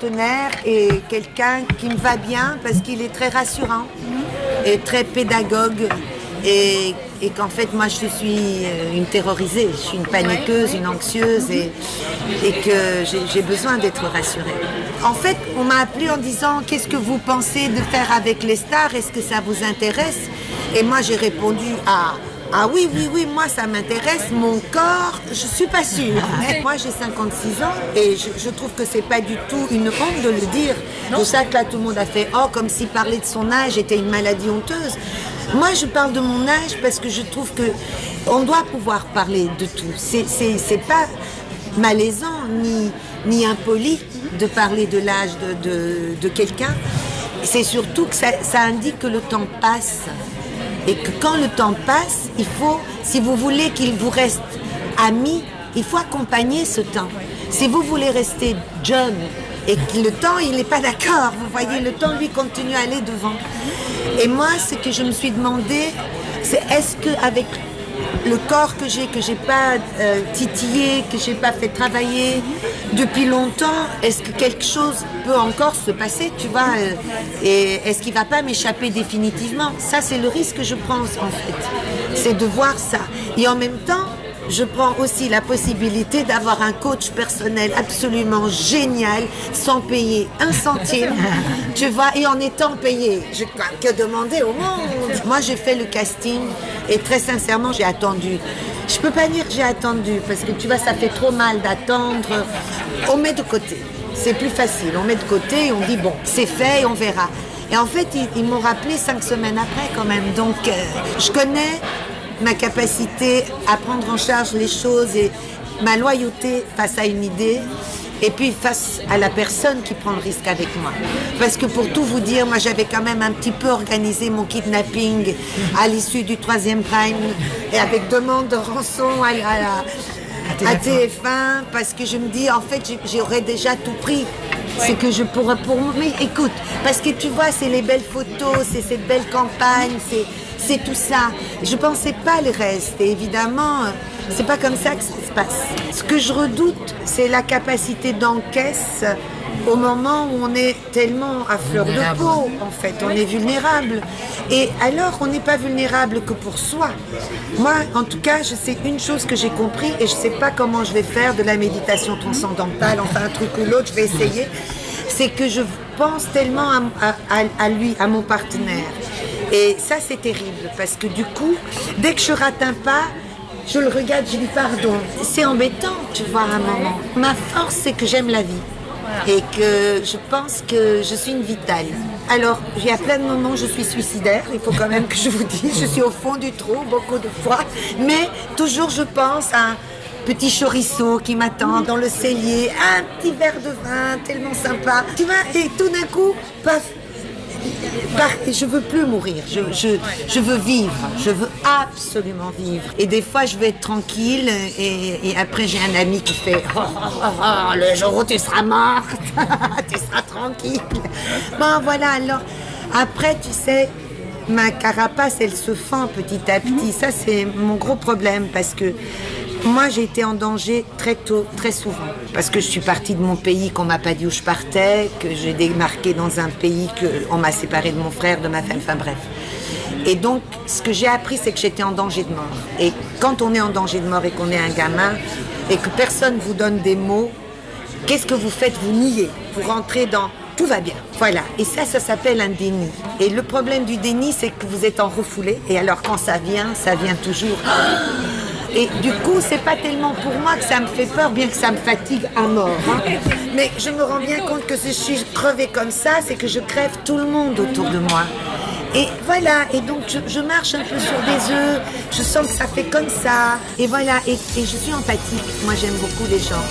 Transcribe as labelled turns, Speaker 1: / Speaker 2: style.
Speaker 1: partenaire est quelqu'un qui me va bien parce qu'il est très rassurant et très pédagogue et qu'en fait moi je suis une terrorisée, je suis une paniqueuse, une anxieuse et que j'ai besoin d'être rassurée. En fait, on m'a appelé en disant qu'est-ce que vous pensez de faire avec les stars, est-ce que ça vous intéresse? Et moi j'ai répondu ah oui, moi ça m'intéresse, mon corps, je suis pas sûre. Moi j'ai 56 ans et je trouve que c'est pas du tout une honte de le dire. C'est ça que là tout le monde a fait comme si parler de son âge était une maladie honteuse. Moi je parle de mon âge parce que je trouve que on doit pouvoir parler de tout. C'est pas malaisant ni impoli de parler de l'âge de quelqu'un. C'est surtout que ça indique que le temps passe. Et que quand le temps passe, il faut, si vous voulez qu'il vous reste ami, il faut accompagner ce temps. Si vous voulez rester jeune et que le temps, il n'est pas d'accord, vous voyez, le temps, lui, continue à aller devant. Et moi, ce que je me suis demandé, c'est est-ce qu'avec le corps que j'ai pas titillé, que j'ai pas fait travailler depuis longtemps, est-ce que quelque chose peut encore se passer, tu vois, et est-ce qu'il va pas m'échapper définitivement? Ça, c'est le risque que je prends, en fait. C'est de voir ça. Et en même temps, je prends aussi la possibilité d'avoir un coach personnel absolument génial, sans payer un centime, tu vois, et en étant payé. Que demander au monde? Moi, j'ai fait le casting et très sincèrement, j'ai attendu. Je peux pas dire que j'ai attendu parce que tu vois, ça fait trop mal d'attendre. On met de côté. C'est plus facile. On met de côté et on dit bon, c'est fait et on verra. Et en fait, ils m'ont rappelé 5 semaines après quand même. Donc, je connais ma capacité à prendre en charge les choses et ma loyauté face à une idée et puis face à la personne qui prend le risque avec moi. Parce que pour tout vous dire, moi j'avais quand même un petit peu organisé mon kidnapping à l'issue du 3e prime et avec demande de rançon à TF1 parce que je me dis en fait j'aurais déjà tout pris. C'est que je pourrais mais écoute, parce que tu vois c'est les belles photos, c'est cette belle campagne, c'est tout ça. Je pensais pas le reste et évidemment c'est pas comme ça que ça se passe. Ce que je redoute c'est la capacité d'encaisse au moment où on est tellement à fleur de peau en fait, on est vulnérable. Et alors on n'est pas vulnérable que pour soi. Moi en tout cas je sais une chose que j'ai compris et je sais pas comment je vais faire de la méditation transcendantale, enfin un truc ou l'autre, je vais essayer. C'est que je pense tellement à lui, à mon partenaire. Et ça c'est terrible parce que du coup, dès que je rate un pas, je le regarde, je lui pardon. C'est embêtant, tu vois, à un moment. Ma force c'est que j'aime la vie. Et que je pense que je suis une vitale. Alors, il y a plein de moments où je suis suicidaire, il faut quand même que je vous dise, je suis au fond du trou beaucoup de fois, mais toujours je pense à un petit choriceau qui m'attend dans le cellier, un petit verre de vin tellement sympa, tu vois, et tout d'un coup, paf, je veux plus mourir, je veux vivre, je veux absolument vivre. Et des fois je veux être tranquille et après j'ai un ami qui fait le jour où tu seras morte, tu seras tranquille. Bon voilà, alors après tu sais, ma carapace elle se fend petit à petit, ça c'est mon gros problème parce que moi, j'ai été en danger très tôt, très souvent. Parce que je suis partie de mon pays, qu'on m'a pas dit où je partais, que j'ai démarqué dans un pays, qu'on m'a séparé de mon frère, de ma femme, enfin bref. Et donc, ce que j'ai appris, c'est que j'étais en danger de mort. Et quand on est en danger de mort et qu'on est un gamin, et que personne vous donne des mots, qu'est-ce que vous faites? Vous niez. Vous rentrez dans tout va bien. Voilà. Et ça s'appelle un déni. Et le problème du déni, c'est que vous êtes en refoulé. Et alors, quand ça vient toujours. Et du coup, c'est pas tellement pour moi que ça me fait peur, bien que ça me fatigue à mort. Hein. Mais je me rends bien compte que si je suis crevée comme ça, c'est que je crève tout le monde autour de moi. Et voilà, et donc je marche un peu sur des œufs, je sens que ça fait comme ça. Et voilà, et je suis empathique. Moi, j'aime beaucoup les gens.